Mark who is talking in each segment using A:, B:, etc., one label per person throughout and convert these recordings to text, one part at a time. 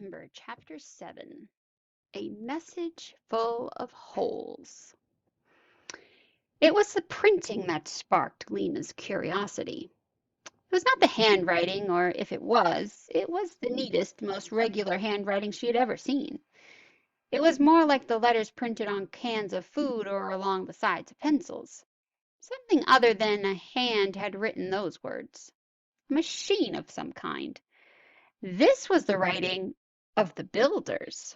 A: Ember, Chapter 7. A Message Full of Holes. It was the printing that sparked Lena's curiosity. It was not the handwriting, or if it was the neatest, most regular handwriting she had ever seen. It was more like the letters printed on cans of food or along the sides of pencils. Something other than a hand had written those words. A machine of some kind. This was the writing of the builders.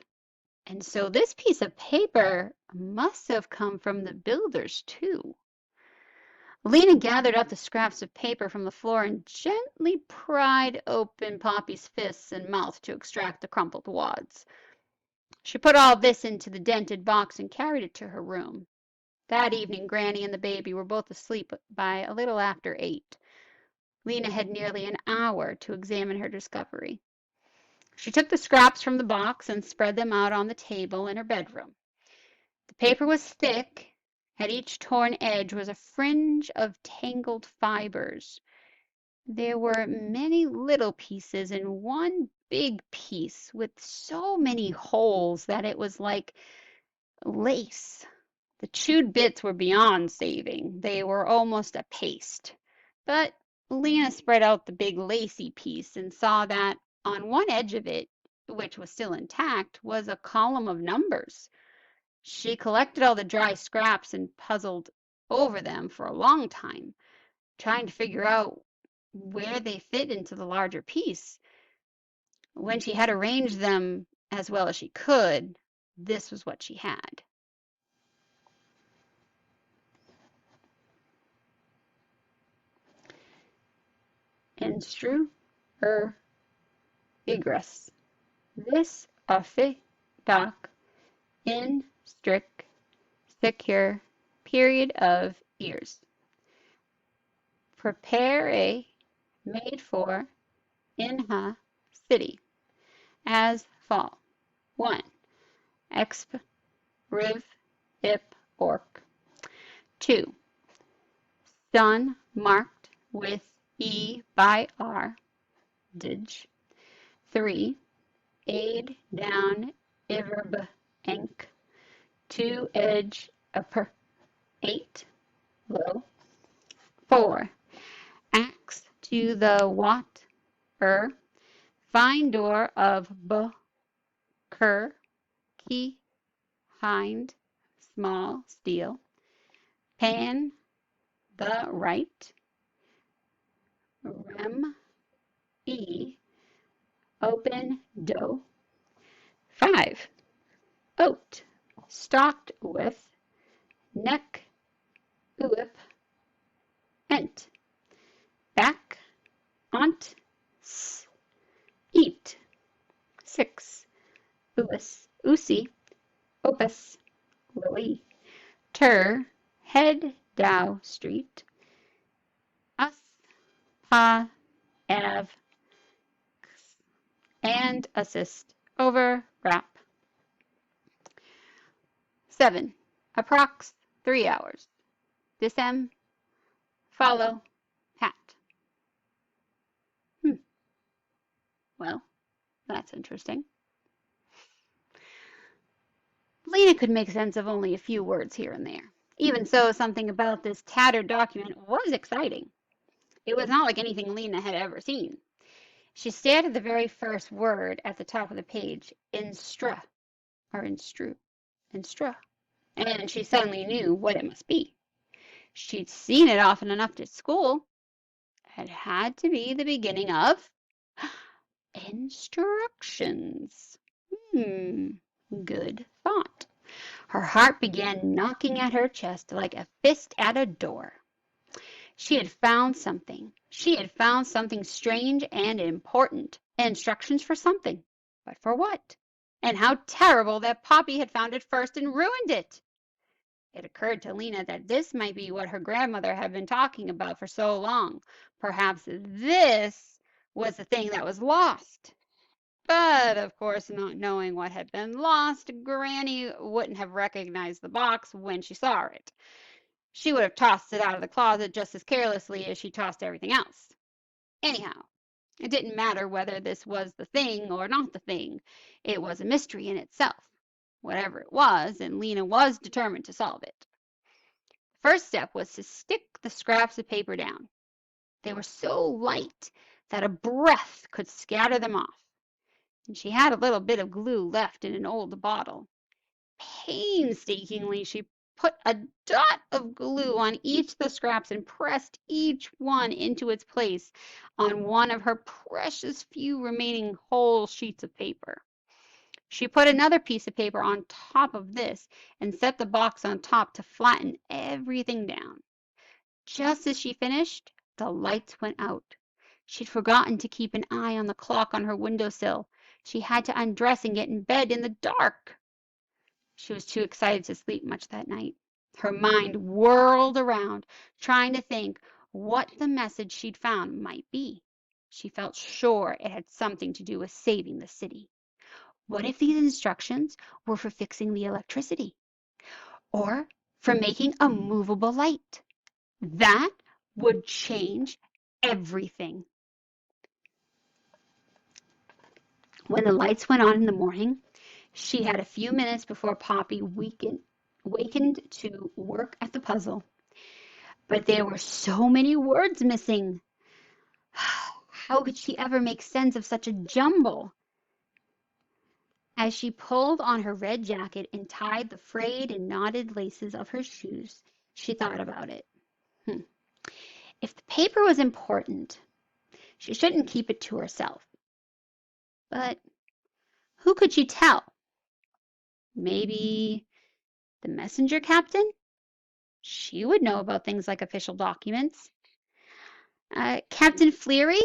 A: And so this piece of paper must have come from the builders too. Lena gathered up the scraps of paper from the floor and gently pried open Poppy's fists and mouth to extract the crumpled wads. She put all this into the dented box and carried it to her room. That evening, Granny and the baby were both asleep by a little after 8. Lena had nearly an hour to examine her discovery. She took the scraps from the box and spread them out on the table in her bedroom. The paper was thick. At each torn edge was a fringe of tangled fibers. There were many little pieces and one big piece with so many holes that it was like lace. The chewed bits were beyond saving. They were almost a paste. But Lena spread out the big lacy piece and saw that on one edge of it, which was still intact, was a column of numbers. She collected all the dry scraps and puzzled over them for a long time, trying to figure out where they fit into the larger piece. When she had arranged them as well as she could, this was what she had. Instru egress. This offic doc in strict secure period of years. Prepare a made for in ha city as fall. 1. Exp riv ip orc. 2. Sun marked with E by R. Dig. 3. Aid down iverb enk. 2 edge upper. 8. Low. 4. Axe to the wat fine door of b cur key hind small steel pan the right rem e open dough. 5. Oat stocked with neck uip ent back ont s eat. 6. Usi opus lily tur head dow street us pa av and assist over wrap. 7. Approx 3 hours. Disem follow hat. Well, that's interesting. Lena could make sense of only a few words here and there. Even so, something about this tattered document was exciting. It was not like anything Lena had ever seen. She stared at the very first word at the top of the page, instra, and she suddenly knew what it must be. She'd seen it often enough at school. It had to be the beginning of instructions. Good thought. Her heart began knocking at her chest like a fist at a door. She had found something. She had found something strange and important. Instructions for something. But for what? And how terrible that Poppy had found it first and ruined it. It occurred to Lena that this might be what her grandmother had been talking about for so long. Perhaps this was the thing that was lost. But, of course, not knowing what had been lost, Granny wouldn't have recognized the box when she saw it. She would have tossed it out of the closet just as carelessly as she tossed everything else. Anyhow, It didn't matter whether this was the thing or not the thing. It was a mystery in itself, whatever it was, and Lena was determined to solve it. The first step was to stick the scraps of paper down. They were so light that a breath could scatter them off, and she had a little bit of glue left in an old bottle. Painstakingly, she put a dot of glue on each of the scraps and pressed each one into its place on one of her precious few remaining whole sheets of paper. She put another piece of paper on top of this and set the box on top to flatten everything down. Just as she finished, the lights went out. She'd forgotten to keep an eye on the clock on her windowsill. She had to undress and get in bed in the dark. She was too excited to sleep much that night. Her mind whirled around, trying to think what the message she'd found might be. She felt sure it had something to do with saving the city. What if these instructions were for fixing the electricity? Or for making a movable light? That would change everything. When the lights went on in the morning, she had a few minutes before Poppy wakened to work at the puzzle. But there were so many words missing. How could she ever make sense of such a jumble? As she pulled on her red jacket and tied the frayed and knotted laces of her shoes, she thought about it. If the paper was important, she shouldn't keep it to herself. But who could she tell? Maybe the messenger captain? She would know about things like official documents. Captain Fleary,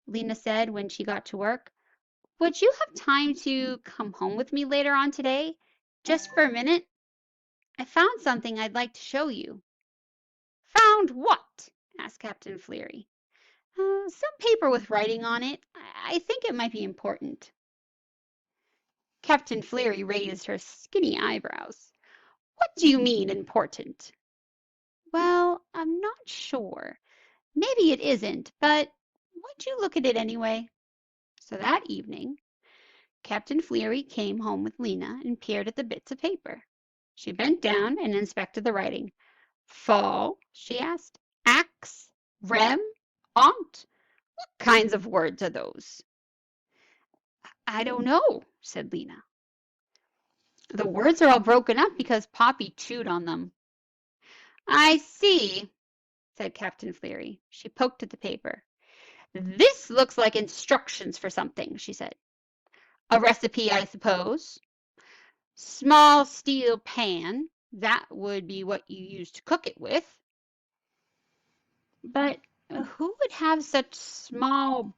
A: Lena said when she got to work, would you have time to come home with me later on today? Just for a minute? I found something I'd like to show you. Found what? Asked Captain Fleary. Some paper with writing on it. I think it might be important. Captain Fleary raised her skinny eyebrows. What do you mean important? Well, I'm not sure. Maybe it isn't, but would you look at it anyway? So that evening, Captain Fleary came home with Lena and peered at the bits of paper. She bent down and inspected the writing. Fall, she asked. Axe, rem, aunt. What kinds of words are those? I don't know, said Lena. The words are all broken up because Poppy chewed on them. I see, said Captain Fleary. She poked at the paper. This looks like instructions for something, she said. A recipe, I suppose. Small steel pan. That would be what you use to cook it with. But who would have such small,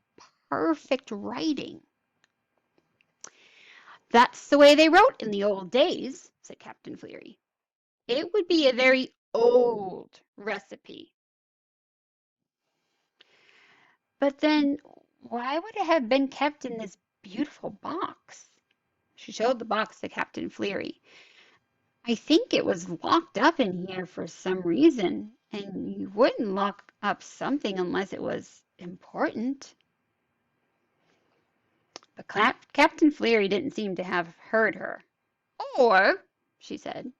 A: perfect writing? That's the way they wrote in the old days, said Captain Fleary. It would be a very old recipe. But then why would it have been kept in this beautiful box? She showed the box to Captain Fleary. I think it was locked up in here for some reason, and you wouldn't lock up something unless it was important. But Captain Fleary didn't seem to have heard her. Or, she said,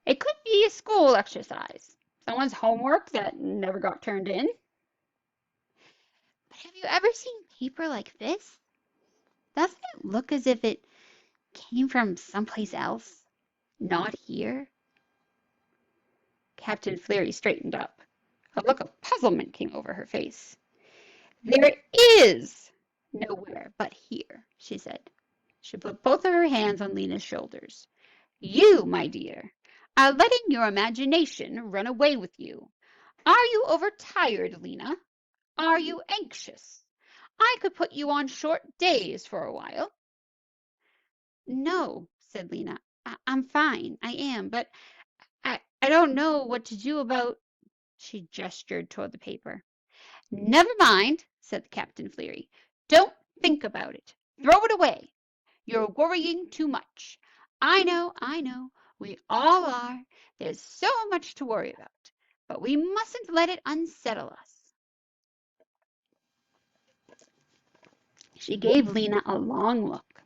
A: it could be a school exercise. Someone's homework that never got turned in. But have you ever seen paper like this? Doesn't it look as if it came from someplace else? Not here? Captain Fleary straightened up. A look of puzzlement came over her face. There is nowhere but here, she said. She put both of her hands on Lena's shoulders. You, my dear, are letting your imagination run away with you. Are you overtired, Lena? Are you anxious? I could put you on short days for a while. No, said Lena. I'm fine. I am, but I don't know what to do about. She gestured toward the paper. Never mind, said Captain Fleary. Don't think about it. Throw it away. You're worrying too much. I know. We all are. There's so much to worry about. But we mustn't let it unsettle us. She gave Lena a long look.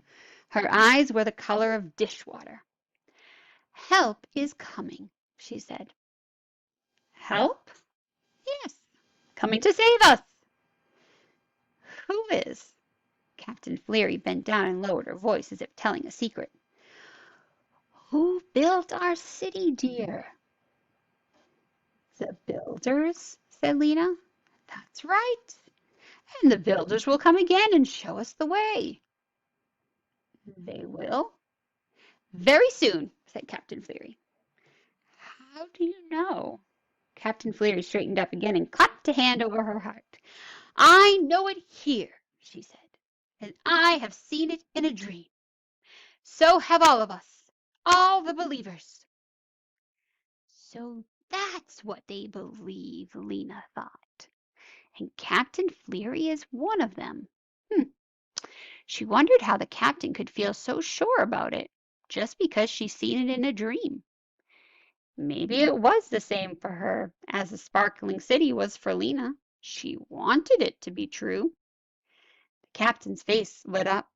A: Her eyes were the color of dishwater. "Help is coming," she said. "Help?" "Yes, coming to save us." "Who is?" Captain Fleury bent down and lowered her voice as if telling a secret. "Who built our city, dear?" "The builders," said Lena. "That's right. And the builders will come again and show us the way." "They will?" "Very soon," said Captain Fleury. "How do you know?" Captain Fleury straightened up again and clapped a hand over her heart. "I know it here," she said, "and I have seen it in a dream. So have all of us, all the believers." So that's what they believe, Lena thought. And Captain Fleury is one of them. She wondered how the captain could feel so sure about it, just because she's seen it in a dream. Maybe it was the same for her as the sparkling city was for Lena. She wanted it to be true. The captain's face lit up.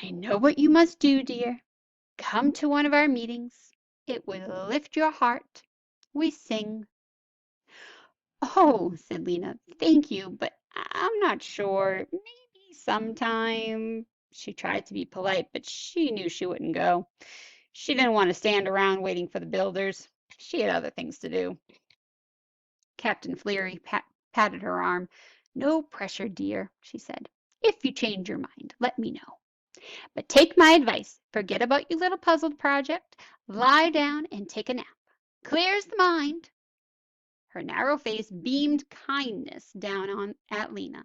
A: "I know what you must do, dear. Come to one of our meetings. It will lift your heart. We sing." "Oh," said Lena, "thank you, but I'm not sure. Maybe sometime." She tried to be polite, but she knew she wouldn't go. She didn't want to stand around waiting for the builders. She had other things to do. Captain Fleury patted her arm. "No pressure, dear," she said. "If you change your mind, let me know. But take my advice. Forget about your little puzzle project. Lie down and take a nap. Clears the mind." Her narrow face beamed kindness down on at Lena.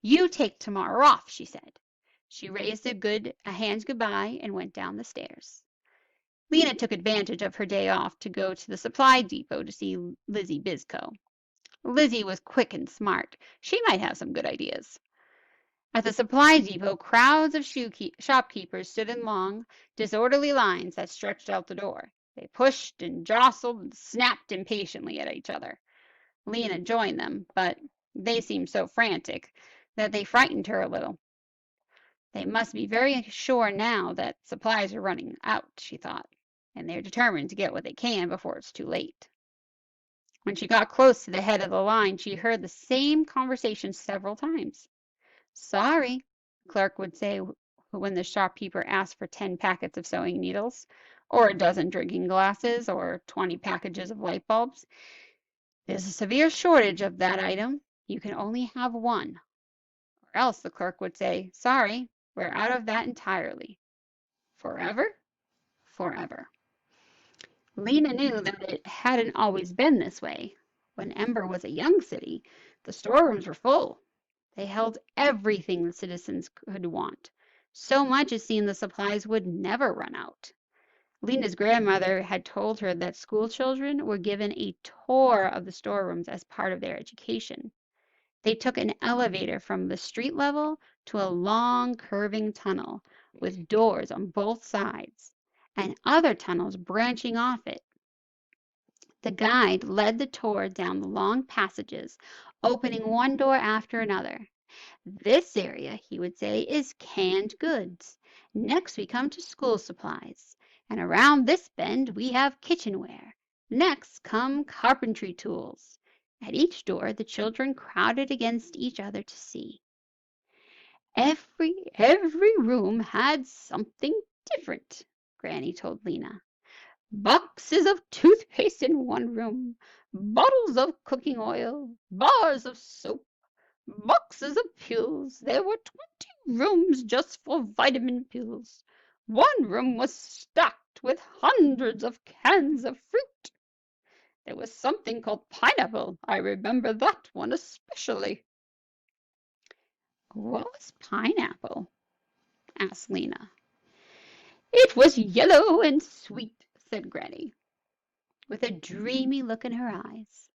A: "You take tomorrow off," she said. She raised a hand goodbye and went down the stairs. Lena took advantage of her day off to go to the supply depot to see Lizzie Biscoe. Lizzie was quick and smart. She might have some good ideas. At the supply depot, crowds of shopkeepers stood in long, disorderly lines that stretched out the door. They pushed and jostled and snapped impatiently at each other. Lena joined them, but they seemed so frantic that they frightened her a little. They must be very sure now that supplies are running out, she thought, and they're determined to get what they can before it's too late. When she got close to the head of the line, she heard the same conversation several times. "Sorry," the clerk would say when the shopkeeper asked for 10 packets of sewing needles, or a dozen drinking glasses, or 20 packages of light bulbs. "There's a severe shortage of that item. You can only have one." Or else the clerk would say, "Sorry, we're out of that entirely." Forever? Forever. Lena knew that it hadn't always been this way. When Ember was a young city, the storerooms were full. They held everything the citizens could want. So much it seemed the supplies would never run out. Lena's grandmother had told her that school children were given a tour of the storerooms as part of their education. They took an elevator from the street level to a long curving tunnel with doors on both sides and other tunnels branching off it. The guide led the tour down the long passages, opening one door after another. "This area," he would say, "is canned goods. Next we come to school supplies. And around this bend we have kitchenware. Next come carpentry tools." At each door the children crowded against each other to see. Every room had something different," Granny told Lena. "Boxes of toothpaste in one room, bottles of cooking oil, bars of soap, boxes of pills. There were 20 rooms just for vitamin pills. One room was stocked with hundreds of cans of fruit. There was something called pineapple. I remember that one especially." "What was pineapple?" asked Lena. "It was yellow and sweet," said Granny, with a dreamy look in her eyes.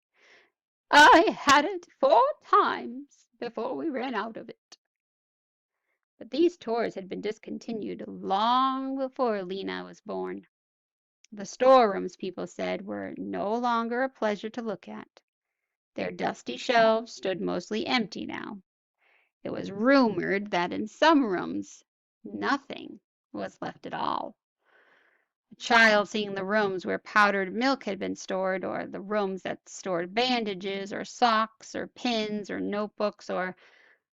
A: "I had it 4 times before we ran out of it." But these tours had been discontinued long before Lena was born. The storerooms, people said, were no longer a pleasure to look at. Their dusty shelves stood mostly empty now, It was rumored that in some rooms nothing was left at all. A child seeing the rooms where powdered milk had been stored, or the rooms that stored bandages, or socks, or pins, or notebooks, or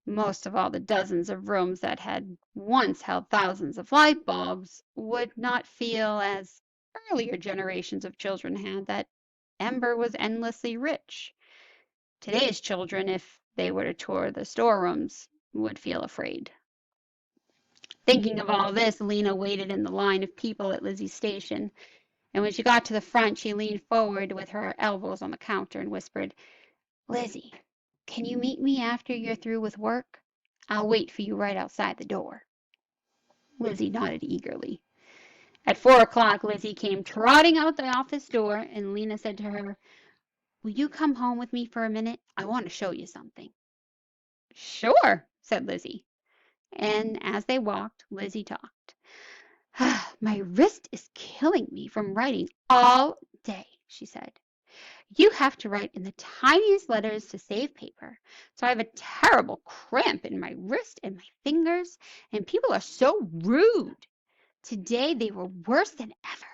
A: most of all the dozens of rooms that had once held thousands of light bulbs, would not feel, as earlier generations of children had, that Ember was endlessly rich. Today's children, if they were to tour the storerooms, would feel afraid. Thinking of all this, Lena waited in the line of people at Lizzie's station, and when she got to the front, she leaned forward with her elbows on the counter and whispered, "Lizzie, can you meet me after you're through with work? I'll wait for you right outside the door." Lizzie nodded eagerly. At 4 o'clock, Lizzie came trotting out the office door, and Lena said to her, "Will you come home with me for a minute? I want to show you something." "Sure," said Lizzie. And as they walked, Lizzie talked. "My wrist is killing me from writing all day," she said. "You have to write in the tiniest letters to save paper. So I have a terrible cramp in my wrist and my fingers, and people are so rude. Today they were worse than ever.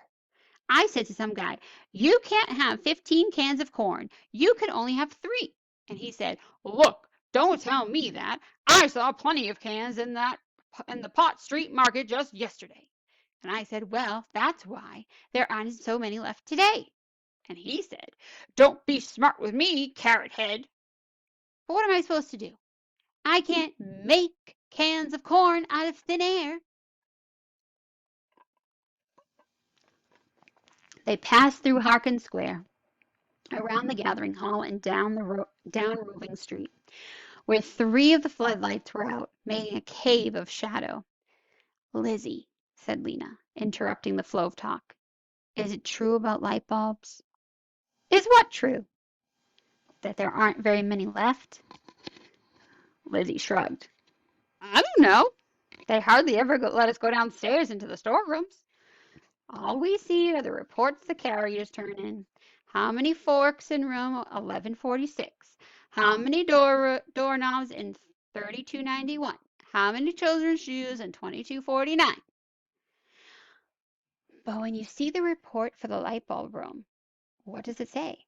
A: I said to some guy, 'You can't have 15 cans of corn. You can only have 3.' And he said, 'Look, don't tell me that. I saw plenty of cans in the Pot Street Market just yesterday.' And I said, 'Well, that's why there aren't so many left today.' And he said, 'Don't be smart with me, carrot head.' But what am I supposed to do? I can't make cans of corn out of thin air." They passed through Harkin Square, around the gathering hall, and down Roving Street, where 3 of the floodlights were out, making a cave of shadow. "Lizzie," said Lena, interrupting the flow of talk, "is it true about light bulbs?" "Is what true?" "That there aren't very many left?" Lizzie shrugged. "I don't know. They hardly ever let us go downstairs into the storerooms. All we see are the reports the carriers turn in. How many forks in room 1146? How many doorknobs in 3291? How many children's shoes in 2249? But when you see the report for the light bulb room, what does it say?"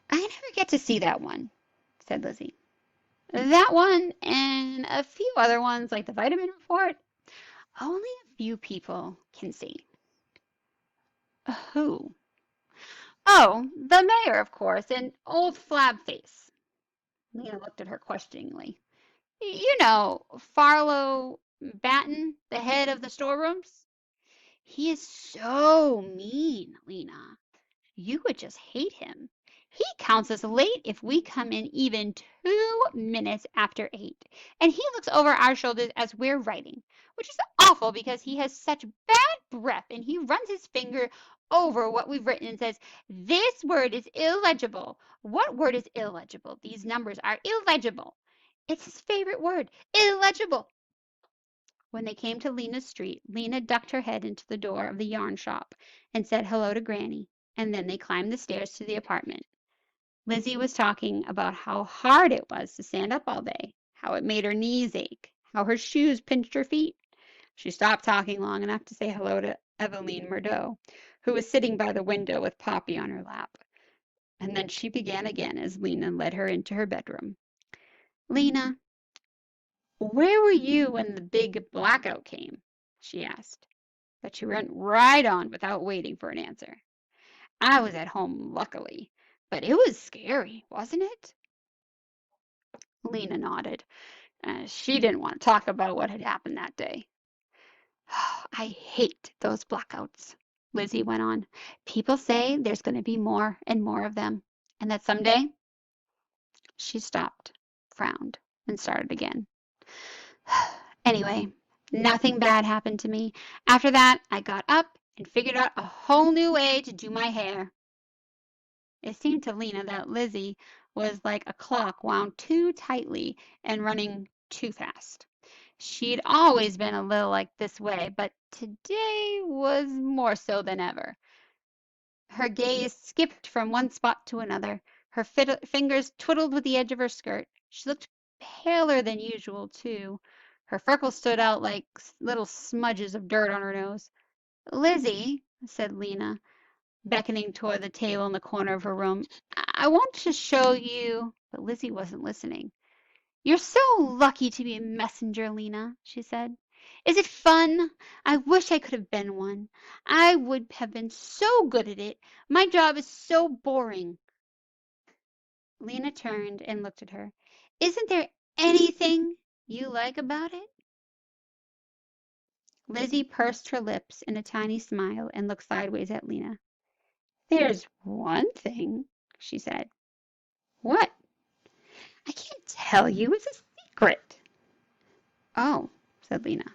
A: "I never get to see that one," said Lizzie. "That one and a few other ones like the vitamin report, only a few people can see." "Who?" "Oh, the mayor, of course, and old Flabface." Lena looked at her questioningly. "You know, Farlow Batten, the head of the storerooms? He is so mean, Lena. You would just hate him. He counts us late if we come in even 2 minutes after 8. And he looks over our shoulders as we're writing, which is awful because he has such bad breath and he runs his finger over what we've written and says, 'This word is illegible.' What word is illegible? These numbers are illegible. It's his favorite word, illegible." When they came to Lena's street, Lena ducked her head into the door of the yarn shop and said hello to Granny, and then they climbed the stairs to the apartment. Lizzie was talking about how hard it was to stand up all day, how it made her knees ache, how her shoes pinched her feet. She stopped talking long enough to say hello to Eveline Murdo, who was sitting by the window with Poppy on her lap. And then she began again as Lena led her into her bedroom. "Lena, where were you when the big blackout came?" she asked. But she went right on without waiting for an answer. "I was at home, luckily, but it was scary, wasn't it?" Lena nodded. She didn't want to talk about what had happened that day. "I hate those blackouts," Lizzie went on. "People say there's going to be more and more of them, and that someday—" She stopped, frowned, and started again. "Anyway, nothing bad happened to me. After that, I got up and figured out a whole new way to do my hair." It seemed to Lena that Lizzie was like a clock wound too tightly and running too fast. She'd always been a little like this way, but today was more so than ever. Her gaze skipped from one spot to another. Her fingers twiddled with the edge of her skirt. She looked paler than usual, too. Her freckles stood out like little smudges of dirt on her nose. Lizzie, said Lena, beckoning toward the table in the corner of her room, I want to show you. But Lizzie wasn't listening. You're so lucky to be a messenger, Lena, she said. Is it fun? I wish I could have been one. I would have been so good at it. My job is so boring. Lena turned and looked at her. Isn't there anything you like about it? Lizzie pursed her lips in a tiny smile and looked sideways at Lena. There's one thing, she said. What? I can't tell you. It's a secret. Oh, said Lena.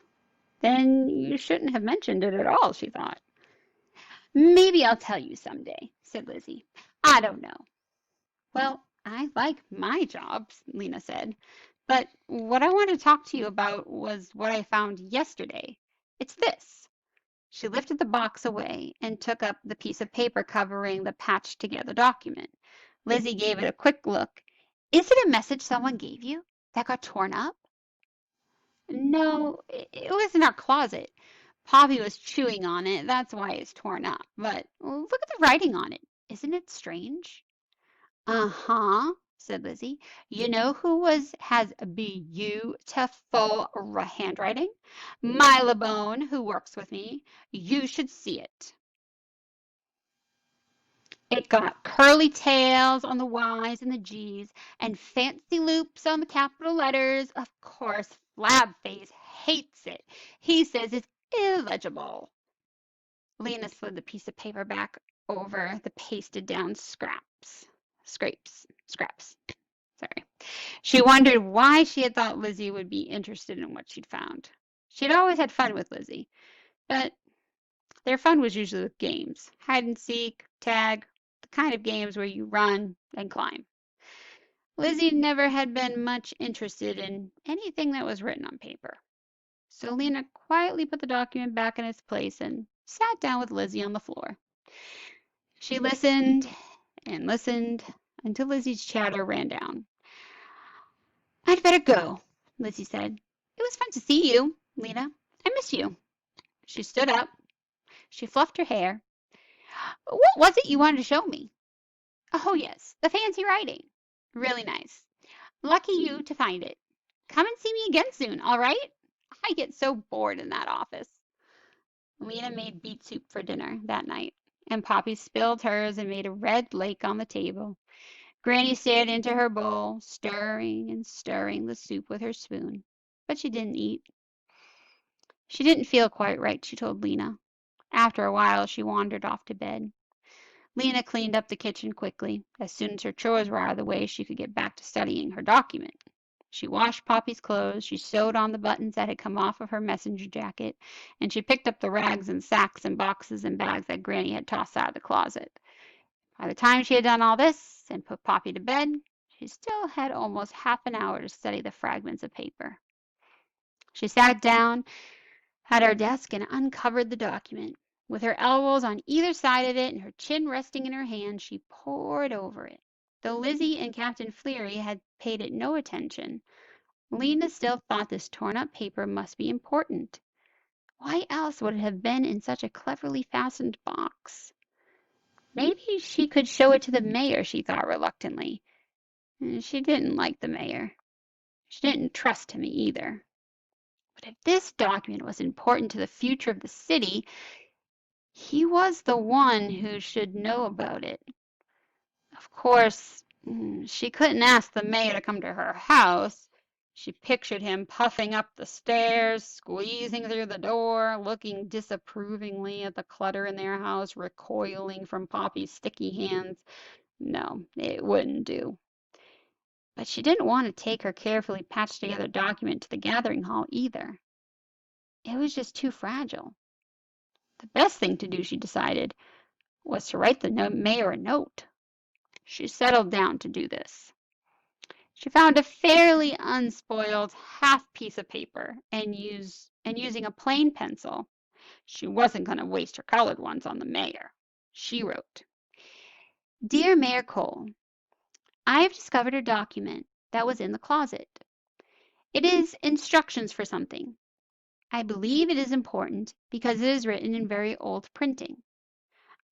A: Then you shouldn't have mentioned it at all, she thought. Maybe I'll tell you someday, said Lizzie. I don't know. Well, I like my job, Lena said. But what I wanted to talk to you about was what I found yesterday. It's this. She lifted the box away and took up the piece of paper covering the patched together document. Lizzie gave it a quick look. Is it a message someone gave you that got torn up? No, it was in our closet. Poppy was chewing on it. That's why it's torn up. But look at the writing on it. Isn't it strange? Uh-huh, said Lizzie. You know who has beautiful handwriting? Mylabone, who works with me. You should see it. It got curly tails on the Y's and the G's and fancy loops on the capital letters. Of course, Flabface hates it. He says it's illegible. Lena slid the piece of paper back over the pasted down scraps. Sorry. She wondered why she had thought Lizzie would be interested in what she'd found. She'd always had fun with Lizzie, but their fun was usually with games, hide and seek, tag, the kind of games where you run and climb. Lizzie never had been much interested in anything that was written on paper. So Lena quietly put the document back in its place and sat down with Lizzie on the floor. She listened and listened until Lizzie's chatter ran down. I'd better go, Lizzie said. It was fun to see you, Lena. I miss you. She stood up. She fluffed her hair. What was it you wanted to show me? Oh, yes, the fancy writing. Really nice. Lucky you to find it. Come and see me again soon, all right? I get so bored in that office. Lena made beet soup for dinner that night, and Poppy spilled hers and made a red lake on the table. Granny stared into her bowl, stirring and stirring the soup with her spoon, but she didn't eat. She didn't feel quite right, she told Lena. After a while, she wandered off to bed. Lena cleaned up the kitchen quickly. As soon as her chores were out of the way, she could get back to studying her document. She washed Poppy's clothes, she sewed on the buttons that had come off of her messenger jacket, and she picked up the rags and sacks and boxes and bags that Granny had tossed out of the closet. By the time she had done all this and put Poppy to bed, she still had almost half an hour to study the fragments of paper. She sat down at her desk and uncovered the document. With her elbows on either side of it and her chin resting in her hand, she pored over it. Though Lizzie and Captain Fleary had paid it no attention, Lena still thought this torn-up paper must be important. Why else would it have been in such a cleverly fastened box? Maybe she could show it to the mayor, she thought reluctantly. She didn't like the mayor. She didn't trust him either. But if this document was important to the future of the city, he was the one who should know about it. Of course, she couldn't ask the mayor to come to her house. She pictured him puffing up the stairs, squeezing through the door, looking disapprovingly at the clutter in their house, recoiling from Poppy's sticky hands. No, it wouldn't do. But she didn't want to take her carefully patched together document to the gathering hall either. It was just too fragile. The best thing to do, she decided, was to write the mayor a note. She settled down to do this. She found a fairly unspoiled half piece of paper and using a plain pencil, she wasn't going to waste her colored ones on the mayor. She wrote, Dear Mayor Cole, I have discovered a document that was in the closet. It is instructions for something. I believe it is important because it is written in very old printing.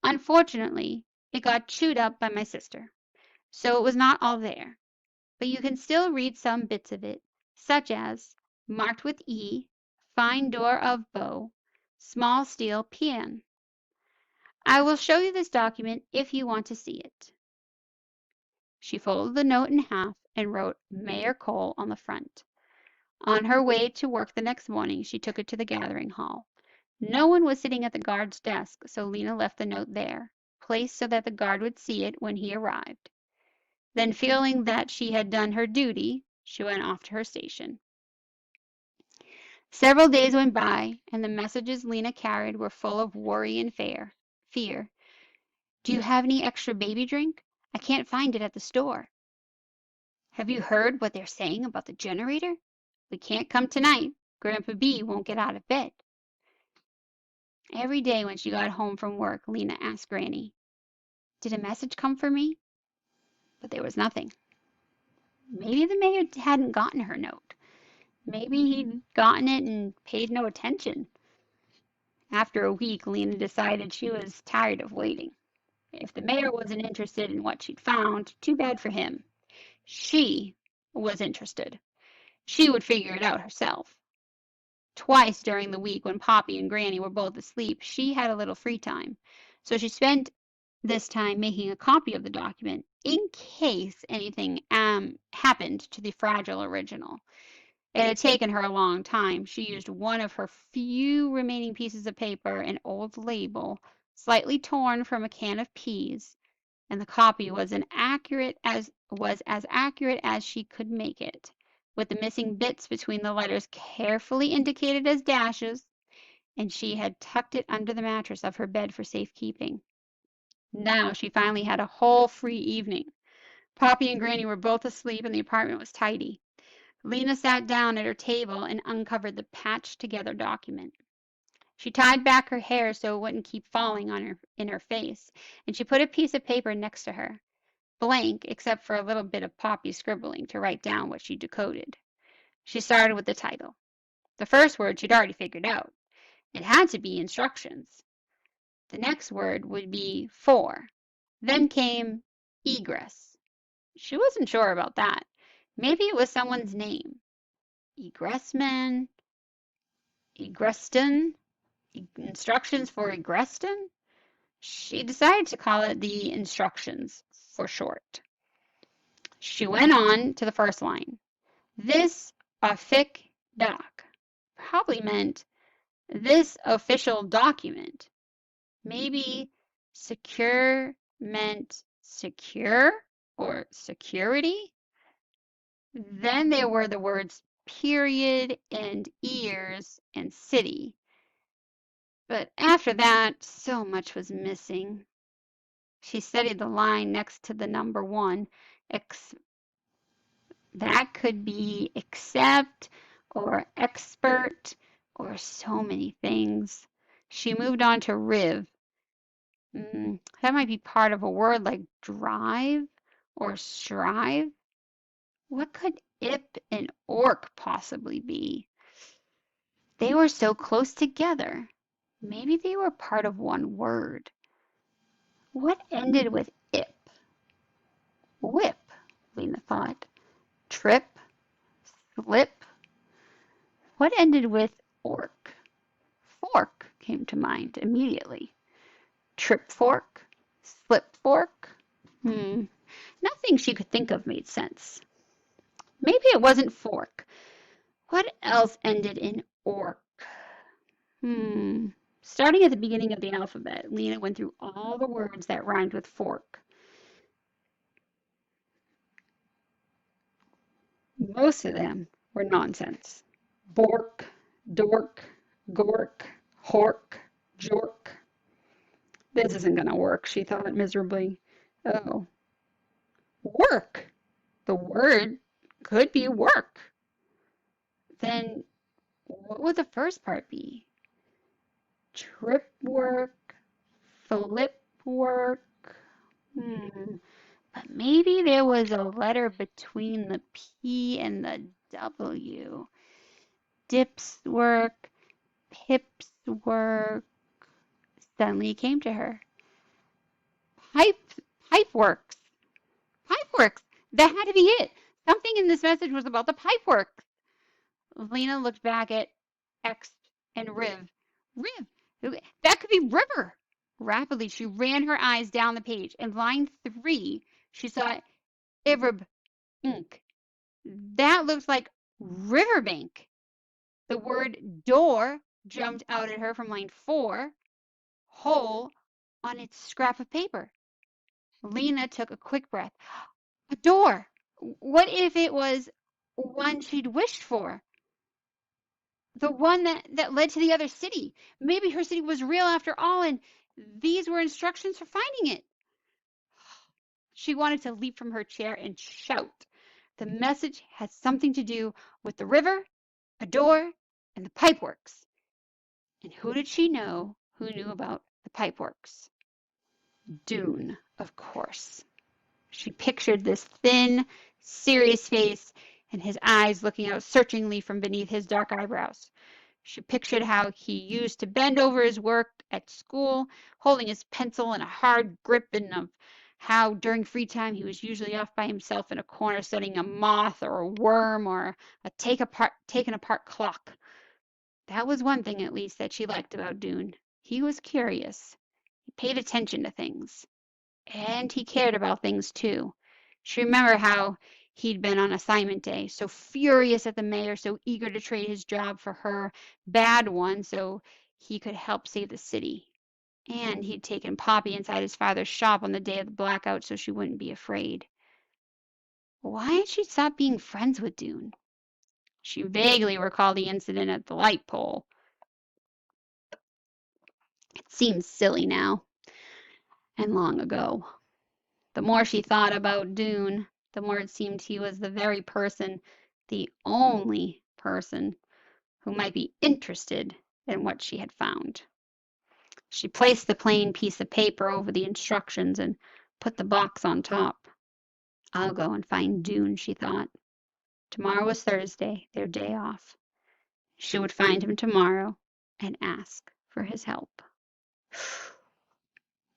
A: Unfortunately, it got chewed up by my sister, so it was not all there, but you can still read some bits of it, such as marked with E, fine door of bow, small steel pan. I will show you this document if you want to see it. She folded the note in half and wrote Mayor Cole on the front. On her way to work the next morning, she took it to the gathering hall. No one was sitting at the guard's desk, so Lena left the note there, placed so that the guard would see it when he arrived. Then, feeling that she had done her duty, she went off to her station. Several days went by, and the messages Lena carried were full of worry and fear. Do you have any extra baby drink? I can't find it at the store. Have you heard what they're saying about the generator? We can't come tonight. Grandpa B won't get out of bed. Every day when she got home from work, Lena asked Granny, did a message come for me? But there was nothing. Maybe the mayor hadn't gotten her note. Maybe he'd gotten it and paid no attention. After a week, Lena decided she was tired of waiting. If the mayor wasn't interested in what she'd found, too bad for him. She was interested. She would figure it out herself. Twice during the week when Poppy and Granny were both asleep, she had a little free time. So she spent this time making a copy of the document in case anything happened to the fragile original. It had taken her a long time. She used one of her few remaining pieces of paper, an old label, slightly torn from a can of peas, and the copy was as accurate as she could make it, with the missing bits between the letters carefully indicated as dashes, and she had tucked it under the mattress of her bed for safekeeping. Now she finally had a whole free evening. Poppy and Granny were both asleep and the apartment was tidy. Lena sat down at her table and uncovered the patched together document. She tied back her hair so it wouldn't keep falling in her face, and she put a piece of paper next to her, blank except for a little bit of Poppy's scribbling to write down what she decoded. She started with the title. The first word she'd already figured out. It had to be instructions. The next word would be for. Then came egress. She wasn't sure about that. Maybe it was someone's name. Egressman, Egreston, instructions for Egreston? She decided to call it the instructions for short. She went on to the first line. This offic doc probably meant this official document. Maybe secure meant secure or security. Then there were the words period and ears and city. But after that, so much was missing. She studied the line next to the number 1. That could be except or expert or so many things. She moved on to Riv. That might be part of a word like drive or strive. What could ip and orc possibly be? They were so close together. Maybe they were part of one word. What ended with ip? Whip, Lena thought. Trip, slip. What ended with orc? Fork came to mind immediately. Trip fork, slip fork. Nothing she could think of made sense. Maybe it wasn't fork. What else ended in orc? Starting at the beginning of the alphabet, Lena went through all the words that rhymed with fork. Most of them were nonsense. Bork, dork, gork, hork, jork. This isn't going to work, she thought miserably. Oh, work. The word could be work. Then what would the first part be? Trip work, flip work. But maybe there was a letter between the P and the W. Dip's work, Pip's work. Suddenly it came to her. Pipe, pipe works. Pipe works. That had to be it. Something in this message was about the pipe works. Lena looked back at X and Riv. Riv, that could be River. Rapidly, she ran her eyes down the page. In line 3, she saw Ivrib ink. That looks like riverbank. The word door jumped out at her from line 4, hole on its scrap of paper. Lena took a quick breath. A door! What if it was one she'd wished for? The one that led to the other city. Maybe her city was real after all, and these were instructions for finding it. She wanted to leap from her chair and shout. The message had something to do with the river, a door, and the pipeworks. And who did she know who knew about the pipeworks? Dune, of course. She pictured this thin, serious face and his eyes looking out searchingly from beneath his dark eyebrows. She pictured how he used to bend over his work at school, holding his pencil in a hard grip, and of how during free time he was usually off by himself in a corner studying a moth or a worm or a taken apart clock. That was one thing, at least, that she liked about Dune. He was curious. He paid attention to things. And he cared about things, too. She remembered how he'd been on assignment day, so furious at the mayor, so eager to trade his job for her bad one so he could help save the city. And he'd taken Poppy inside his father's shop on the day of the blackout so she wouldn't be afraid. Why had she stopped being friends with Dune? She vaguely recalled the incident at the light pole. It seems silly now, and long ago. The more she thought about Dune, the more it seemed he was the very person, the only person, who might be interested in what she had found. She placed the plain piece of paper over the instructions and put the box on top. I'll go and find Dune, she thought. Tomorrow was Thursday, their day off. She would find him tomorrow and ask for his help.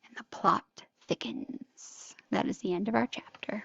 A: And the plot thickens. That is the end of our chapter.